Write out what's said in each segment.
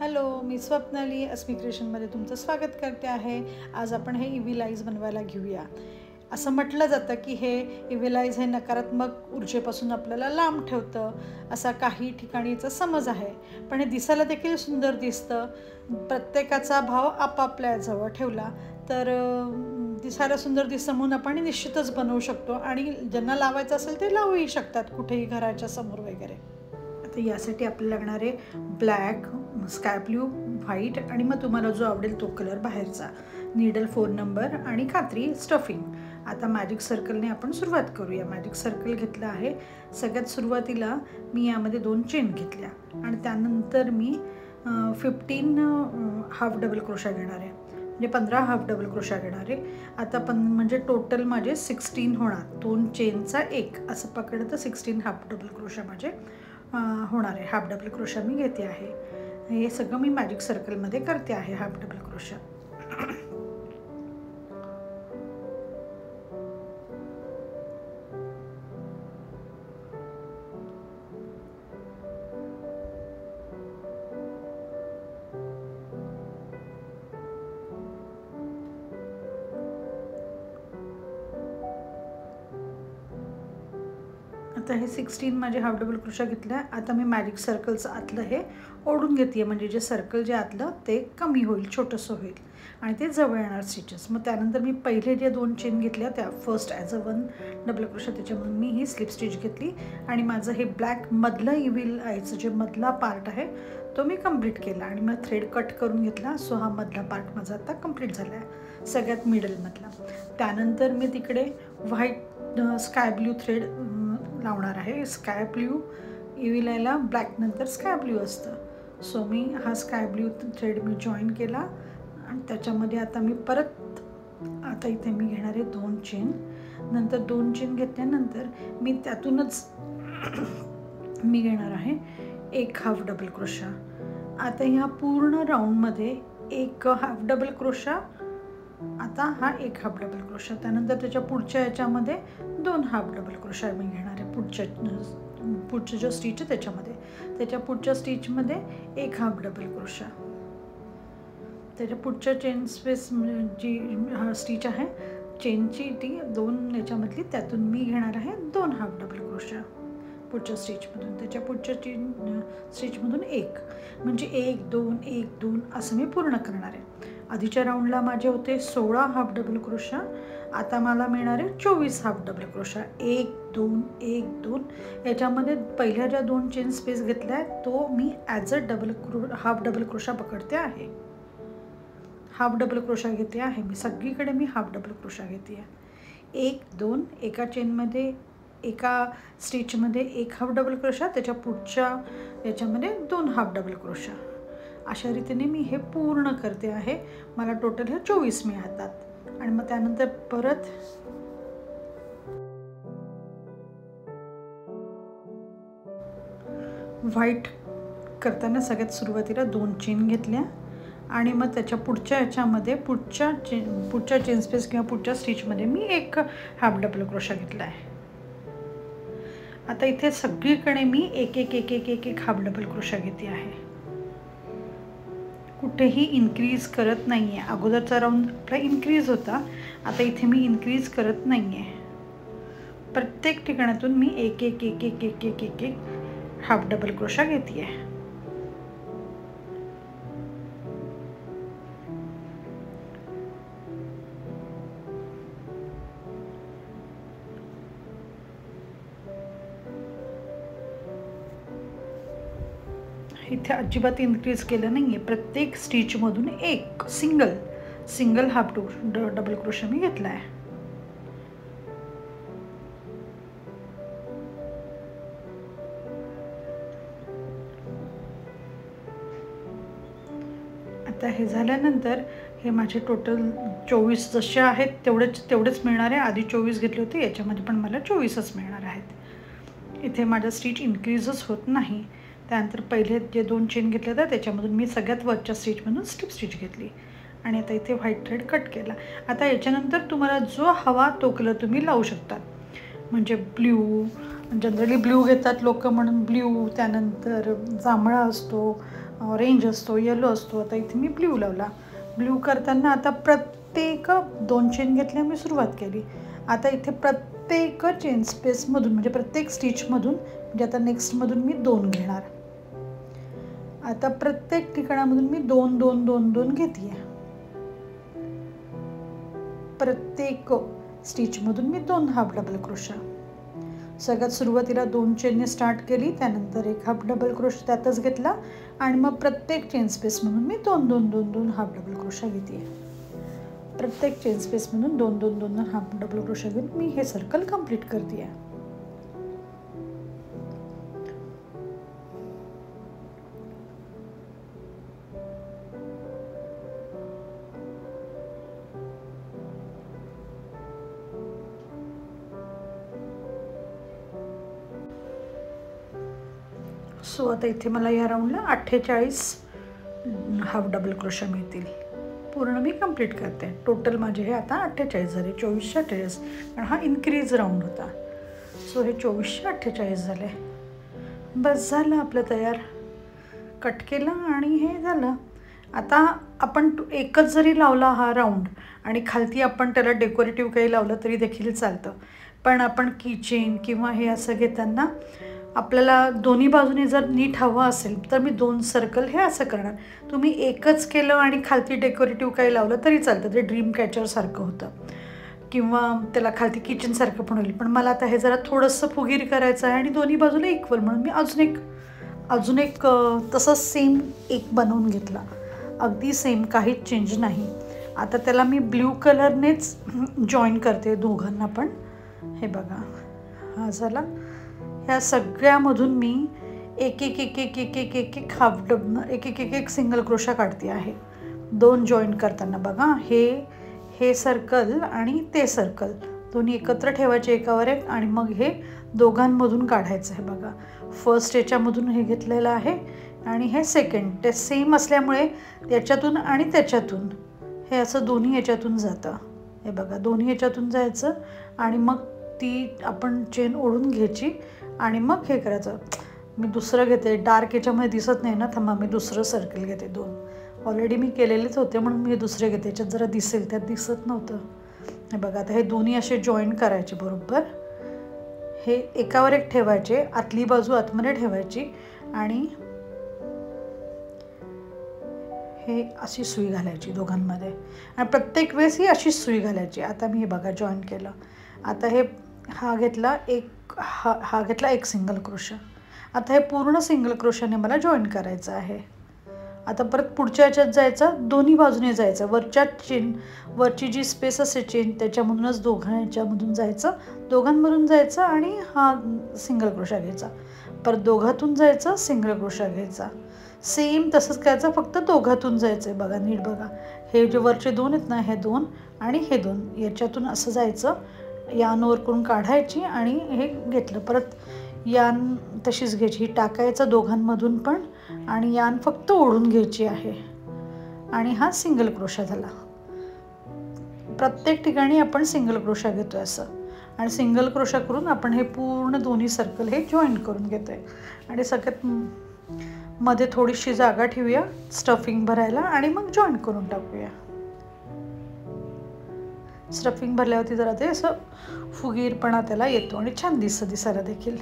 Hello, मी स्वप्नाली अस्मी क्रिएशनमध्ये तुमचं स्वागत करते आहे. आज आपण हे इव्हिल आईज बनवायला घेऊया. असं म्हटलं जातं की हे इव्हिल आईज हे नकारात्मक ऊर्जेपासून आपल्याला लांब ठेवतं, असा काही ठिकाणीचा समज आहे. पण हे दिसायला देखील सुंदर दिसतं. प्रत्येकाचा भाव आपापल्याजवळ ठेवला तर दिसायला सुंदर दिसतं म्हणून आपण निश्चितच बनवू शकतो आणि ज्यांना लावायचं असेल ते लावूही शकतात कुठेही घराच्या समोर वगैरे. आता यासाठी आपल्याला लागणारे ब्लॅक, स्काय ब्लू, व्हाईट आणि मग तुम्हाला जो आवडेल तो कलर बाहेरचा, नीडल 4 नंबर आणि कात्री स्टफिंग. आता मॅजिक सर्कलने आपण सुरुवात करूया. मॅजिक सर्कल घेतलं आहे. सगळ्यात सुरुवातीला मी यामध्ये 2 चेन घेतल्या आणि त्यानंतर मी 15 हाफ डबल क्रोशा घेणार आहे, म्हणजे 15 हाफ डबल क्रोशा घेणार आहे. आता म्हणजे टोटल माझे 16 होणार. 2 चेनचा 1 असं पकडलं तर 16 हाफ डबल क्रोशा माझे होणार आहे. हाफ डबल क्रोशा मी घेते आहे. हे सगळं मी मॅजिक सर्कलमध्ये करते आहे हाफ डबल क्रोशा. आता हे 16 माझे हाफ डबल क्रोशा घेतल्या. आता मी मॅजिक सर्कलचं आतलं हे ओढून घेते, म्हणजे जे सर्कल जे आतलं ते कमी होईल, छोटंसं होईल आणि ते जवळ येणार स्टिचेस. मग त्यानंतर मी पहिले जे 2 चेन घेतल्या त्या first as a 1 double crochet, त्याच्यामधून मी ही स्लिप स्टिच घेतली आणि माझं हे ब्लॅक मधलं इव्हिल आईचं जे मधला पार्ट आहे तो मी कंप्लीट केला आणि मग थ्रेड कट करून घेतला. सो हा मधला पार्ट माझा आता कंप्लीट झाला आहे, सगळ्यात मिडलमधला. त्यानंतर मी तिकडे व्हाईट स्काय ब्ल्यू थ्रेड लावणार आहे. स्काय ब्ल्यू इव्हिल आईला ब्लॅक नंतर स्काय ब्ल्यू असतं. सो मी हा स्काय ब्ल्यू थ्रेड मी जॉईन केला आणि त्याच्यामध्ये आता मी परत आता इथे मी घेणार आहे 2 चेन. नंतर 2 चेन घेतल्यानंतर मी त्यातूनच मी घेणार आहे 1 हाफ डबल क्रोशा. आता ह्या पूर्ण राऊंडमध्ये 1 हाफ डबल क्रोशा, आता हा 1 हाफ डबल क्रोशा. त्यानंतर त्याच्या पुढच्या याच्यामध्ये 2 हाफ डबल क्रोशा मी घेणार आहे. पुढचं जो स्टिच आहे त्याच्यामध्ये, त्याच्या पुढच्या स्टिचमध्ये 1 हाफ डबल क्रोशा. त्याच्या पुढच्या चेन स्पेस जी स्टिच आहे चेनची ती 2 याच्यामधली, त्यातून मी घेणार आहे 2 हाफ डबल क्रोशा पुढच्या स्टिचमधून. त्याच्या पुढच्या स्टिचमधून 1, म्हणजे 1 2 1 2 असं मी पूर्ण करणार आहे. आधीच्या राऊंडला माझे होते 16 हाफ डबल क्रोशा, आता मला मिळणार आहे 24 हाफ डबल क्रोशा. 1 2 1 2 याच्यामध्ये पहिल्या ज्या 2 चेन स्पेस घेतल्या तो मी as a half double crochet पकडते आहे. हाफ डबल क्रोशा घेते आहे मी, सगळीकडे मी हाफ डबल क्रोशा घेते आहे. 1 2 एका चेनमध्ये, एका स्टिचमध्ये 1 हाफ डबल क्रोशा, त्याच्या पुढच्या याच्यामध्ये 2 हाफ डबल क्रोशा. अशा रीतीने मी हे पूर्ण करते आहे. मला टोटल हे 24 मिळतात आणि मग त्यानंतर परत व्हाईट करताना सगळ्यात सुरुवातीला 2 चेन घेतल्या आणि मग त्याच्या पुढच्या याच्यामध्ये पुढच्या चेन स्पेस किंवा पुढच्या स्टिचमध्ये मी 1 हाफ डबल क्रोशा घेतला आहे. आता इथे सगळीकडे मी 1 1 1 1 1 हाफ डबल क्रोशा घेते आहे. कुठेही इन्क्रीज करत नाही आहे. अगोदरचा राऊंड आपला इन्क्रीज होता, आता इथे मी इन्क्रीज करत नाही आहे. प्रत्येक ठिकाणातून मी 1 1 1 1 1 1 1 1 हाफ डबल क्रोशा घेते आहे. इथे अजिबात इन्क्रीज केलं नाही आहे. प्रत्येक स्टिचमधून एक सिंगल हाफ डबल क्रोशा मी घेतला आहे. आता हे झाल्यानंतर हे माझे टोटल 24 जसे आहेत तेवढेच मिळणार आहे. आधी 24 घेतले होते, याच्यामध्ये पण मला 24च मिळणार आहेत. इथे माझा स्टिच इन्क्रीजच होत नाही. त्यानंतर पहिले जे 2 चेन घेतले होते त्याच्यामधून मी सगळ्यात वरच्या स्टिचमधून स्लिप स्टिच घेतली आणि आता इथे व्हाईट थ्रेड कट केला. आता याच्यानंतर तुम्हाला जो हवा तो कलर तुम्ही लावू शकता. म्हणजे ब्ल्यू, जनरली ब्ल्यू घेतात लोक म्हणून ब्ल्यू, त्यानंतर जांभळा असतो, ऑरेंज असतो, येलो असतो. आता इथे मी ब्ल्यू लावला. ब्ल्यू करताना आता प्रत्येक 2 चेन घेतल्या मी सुरुवात केली. आता इथे प्रत्येक चेन स्पेसमधून म्हणजे प्रत्येक स्टिचमधून म्हणजे आता नेक्स्टमधून मी 2 घेणार. आता प्रत्येक ठिकाणामधून मी 2 2 2 2 घेते. प्रत्येक स्टिचमधून मी 2 हाफ डबल क्रोशा. सगळ्यात सुरुवातीला 2 चेनने स्टार्ट केली, त्यानंतर एक हाफ डबल क्रोशा त्यातच घेतला आणि मग प्रत्येक चेन स्पेसमधून मी 2 2 2 2 हाफ डबल क्रोशा घेते. प्रत्येक चेन स्पेसमधून 2 2 2 2 हाफ डबल क्रोशा घेऊन मी हे सर्कल कंप्लीट करते. सो आता इथे मला या राऊंडला 48 हाफ डबल क्रोशा मिळतील. पूर्ण मी कंप्लीट करते. टोटल माझे हे आता 48 झाले. 2448 कारण हा इन्क्रीज राऊंड होता. सो हे 2448 झाले. बस झालं आपलं तयार. कट केलं आणि हे झालं. आता आपण एकच जरी लावला हा राऊंड आणि खालती आपण त्याला डेकोरेटिव्ह काही लावलं तरी देखील चालतं. पण आपण कीचेन किंवा हे असं घेताना आपल्याला दोन्ही बाजूने जर नीट हवं असेल तर मी 2 सर्कल हे असं करणार. तुम्ही एकच केलं आणि खालती डेकोरेटिव्ह काही लावलं तरी चालतं. ते ड्रीम कॅचरसारखं होतं किंवा त्याला खालती किचनसारखं पण होईल. पण मला आता हे जरा थोडंसं फुगीर करायचं आहे आणि दोन्ही बाजूला इक्वल म्हणून मी अजून एक तसंच सेम एक बनवून घेतला. अगदी सेम, काहीच चेंज नाही. आता त्याला मी ब्ल्यू कलरनेच जॉईन करते दोघांना पण. हे बघा, हा झाला. ह्या सगळ्यामधून मी एक एक एक एक एक एक एक एक हाफ एक एक एक एक सिंगल क्रोशा काढते आहे 2 जॉईन करताना. बघा, हे सर्कल आणि ते सर्कल दोन्ही एकत्र ठेवायचे एकावर एक आणि मग हे दोघांमधून काढायचं आहे. बघा, फर्स्ट याच्यामधून हे घेतलेलं आहे आणि हे सेकंड. ते सेम असल्यामुळे त्याच्यातून आणि त्याच्यातून हे असं दोन्ही याच्यातून जातं. हे बघा, दोन्ही याच्यातून जायचं आणि मग ती आपण चेन ओढून घ्यायची आणि मग हे करायचं. मी दुसरं घेते, डार्क याच्यामध्ये दिसत नाही ना, थांबा मी दुसरं सर्कल घेते. 2 ऑलरेडी मी केलेलेच होते म्हणून मी हे दुसरे घेते. याच्यात जरा दिसेल, त्यात दिसत नव्हतं. हे बघा, आता हे दोन्ही असे जॉईन करायचे बरोबर. हे एकावर एक ठेवायचे, आतली बाजू आतमध्ये ठेवायची आणि हे अशी सुई घालायची दोघांमध्ये आणि प्रत्येक वेळेस ही अशीच सुई घालायची. आता मी हे बघा जॉईन केलं. आता हे हा घेतला एक सिंगल क्रोशा. आता हे पूर्ण सिंगल क्रोशाने मला जॉईन करायचं आहे. आता परत पुढच्या ह्याच्यात जायचं, दोन्ही बाजूने जायचं. वरची जी स्पेस असते चेन त्याच्यामधूनच ह्याच्यामधून जायचं, दोघांमधून जायचं आणि हा सिंगल क्रोशा घ्यायचा. परत दोघातून जायचं, सिंगल क्रोशा घ्यायचा. सेम तसंच करायचं, फक्त दोघातून जायचं आहे. बघा, नीट बघा. हे जे वरचे 2 आहेत ना, हे 2 आणि हे 2 याच्यातून असं जायचं. यानवर करून काढायची आणि हे घेतलं. परत यान तशीच घ्यायची, ही टाकायचं दोघांमधून पण आणि यान फक्त ओढून घ्यायची आहे आणि हा सिंगल क्रोशा झाला. प्रत्येक ठिकाणी आपण सिंगल क्रोशा घेतोय असं आणि सिंगल क्रोशा करून आपण हे पूर्ण दोन्ही सर्कल हे जॉईन करून घेतोय. आणि सगळ्यात मध्ये थोडीशी जागा ठेवूया स्टफिंग भरायला आणि मग जॉईन करून टाकूया. स्टफिंग भरल्यावरती जरा ते असं फुगीरपणा त्याला येतो आणि छान दिसायला देखील.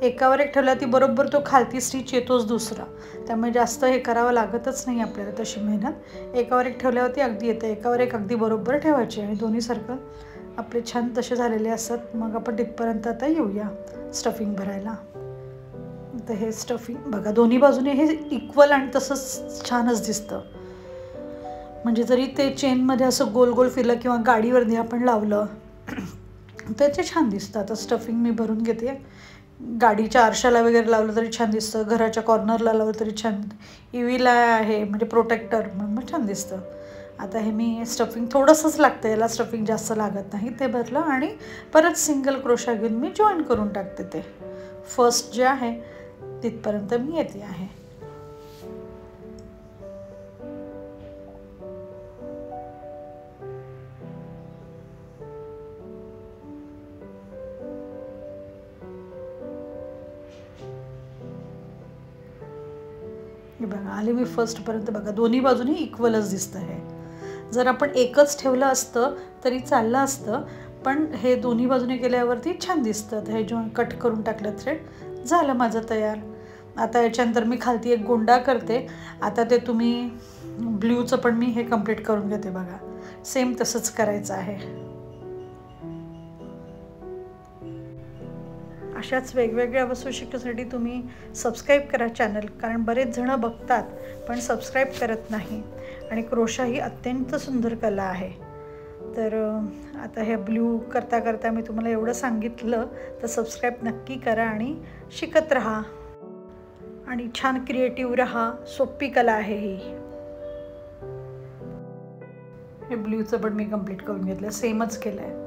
एकावर एक ठेवला ती बरोबर तो खालती स्टिच येतोच दुसरा, त्यामुळे जास्त हे करावं लागतच नाही आपल्याला तशी मेहनत. एकावर एक ठेवल्यावरती अगदी येतं. एकावर एक अगदी बरोबर ठेवायचे आणि दोन्ही सर्कल आपले छान तसे झालेले असतात. मग आपण तिथपर्यंत आता येऊया स्टफिंग भरायला. तर हे स्टफिंग बघा, दोन्ही बाजूने हे इक्वल आणि तसंच छानच दिसतं. म्हणजे जरी ते चेनमध्ये असं गोल गोल फिरलं किंवा गाडीवरती आपण लावलं तर ते छान दिसतं. आता स्टफिंग मी भरून घेते. गाडीच्या आरशाला वगैरे लावलं तरी छान दिसतं, घराच्या कॉर्नरला लावलं तरी छान. UV आहे म्हणजे प्रोटेक्टर म्हणून मग छान दिसतं. आता हे मी स्टफिंग थोडंसंच लागतं, याला स्टफिंग जास्त लागत नाही. ते भरलं आणि परत सिंगल क्रोशा घेऊन मी जॉईन करून टाकते. ते फर्स्ट जे आहे तिथपर्यंत मी येते आहे. हे बघा आले मी फर्स्टपर्यंत. बघा दोन्ही बाजूनी इक्वलच दिसतं हे. जर आपण एकच ठेवलं असतं तरी चाललं असतं, पण हे दोन्ही बाजूने केल्यावरती छान दिसतं. तर हे जेव्हा कट करून टाकलं थ्रेड, झालं माझं तयार. आता याच्यानंतर मी खालती एक गोंडा करते. आता ते तुम्ही ब्ल्यूचं पण मी हे कंप्लीट करून घेते. बघा सेम तसंच करायचं आहे. अशाच वेगवेगळ्या वस्तू शिकण्यासाठी तुम्ही सबस्क्राईब करा चॅनल, कारण बरेच जणं बघतात पण सबस्क्राईब करत नाही. आणि क्रोशा ही अत्यंत सुंदर कला आहे. तर आता हे ब्ल्यू करता करता मी तुम्हाला एवढं सांगितलं, तर सबस्क्राईब नक्की करा आणि शिकत राहा आणि छान क्रिएटिव्ह राहा. सोपी कला आहे ही. हे ब्ल्यूचं पण मी कंप्लीट करून घेतलं, सेमच केलं आहे.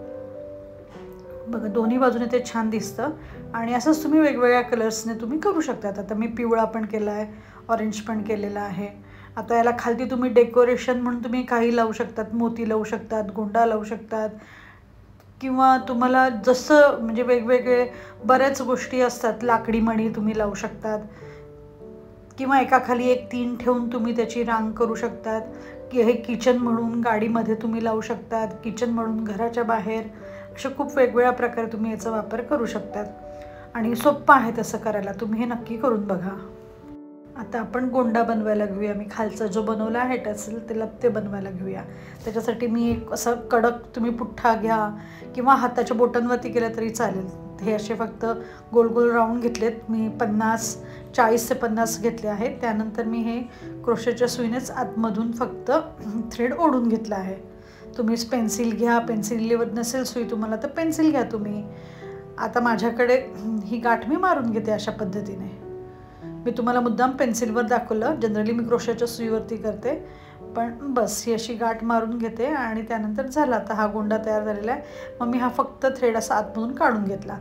बघा दोन्ही बाजूने ते छान दिसतं. आणि असंच तुम्ही वेगवेगळ्या कलर्सने तुम्ही करू शकतात. आता मी पिवळा पण केला आहे, ऑरेंज पण केलेला आहे. आता याला खालती तुम्ही डेकोरेशन म्हणून तुम्ही काही लावू शकतात. मोती लावू शकतात, गोंडा लावू शकतात, किंवा तुम्हाला जसं म्हणजे वेगवेगळे बऱ्याच गोष्टी असतात. लाकडी मणी तुम्ही लावू शकतात, किंवा एकाखाली एक 3 ठेवून तुम्ही त्याची रांग करू शकतात. की हे किचन म्हणून गाडीमध्ये तुम्ही लावू शकतात, किचन म्हणून घराच्या बाहेर. अशा खूप वेगवेगळ्या प्रकारे तुम्ही याचा वापर करू शकतात. आणि सोपं आहे तसं करायला. तुम्ही हे नक्की करून बघा. आता आपण गोंडा बनवायला घेऊया. मी खालचा जो बनवला आहे टसल त्याला ते बनवायला घेऊया. त्याच्यासाठी मी एक असं कडक तुम्ही पुठ्ठा घ्या, किंवा हाताच्या बोटांवरती केलं तरी चालेल. हे असे फक्त गोल गोल राऊंड घेतलेत मी. 40 ते 50 घेतले आहेत. त्यानंतर मी हे क्रोशेच्या सुईनेच आतमधून फक्त थ्रेड ओढून घेतला आहे. तुम्ही पेन्सिल घ्या, पेन्सिलीवर नसेल सुई तुम्हाला तर पेन्सिल घ्या तुम्ही. आता माझ्याकडे ही गाठ मी मारून घेते अशा पद्धतीने. मी तुम्हाला मुद्दाम पेन्सिलवर दाखवलं, जनरली मी क्रोशाच्या सुईवरती करते, पण बस ही अशी गाठ मारून घेते आणि त्यानंतर झाला. आता हा गोंडा तयार झालेला आहे. मग मी हा फक्त थ्रेड असा आतमधून काढून घेतला,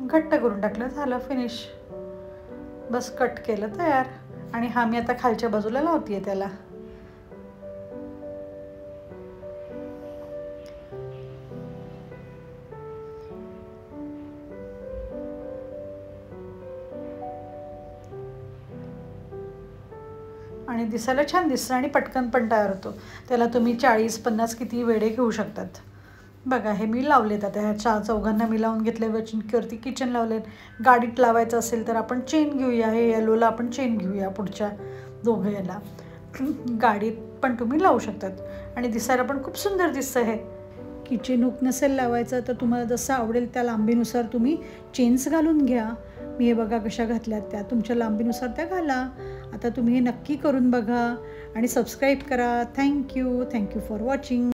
घट्ट करून टाकलं, झालं फिनिश. बस कट केलं, तयार. आणि हा मी आता खालच्या बाजूला लावते त्याला. आणि दिसायला छान दिसतं आणि पटकन पण तयार होतो. त्याला तुम्ही 40-50 किती वेडे घेऊ शकतात. बघा हे मी लावलेत. आता ह्या चौघांना मी लावून घेतल्यावरती किचन लावलेत. गाडीत लावायचं असेल तर आपण चेन घेऊया. हे येलोला आपण चेन घेऊया पुढच्या दोघं याला. गाडीत पण तुम्ही लावू शकतात आणि दिसायला पण खूप सुंदर दिसतं. हे किचन हुक नसेल लावायचं तर तुम्हाला जसं आवडेल त्या लांबीनुसार तुम्ही चेन्स घालून घ्या. मी हे बघा कशा घातल्यात, त्या तुमच्या लांबीनुसार त्या घाला. आता तुम्ही हे नक्की करून बघा आणि सबस्क्राईब करा. Thank you for watching.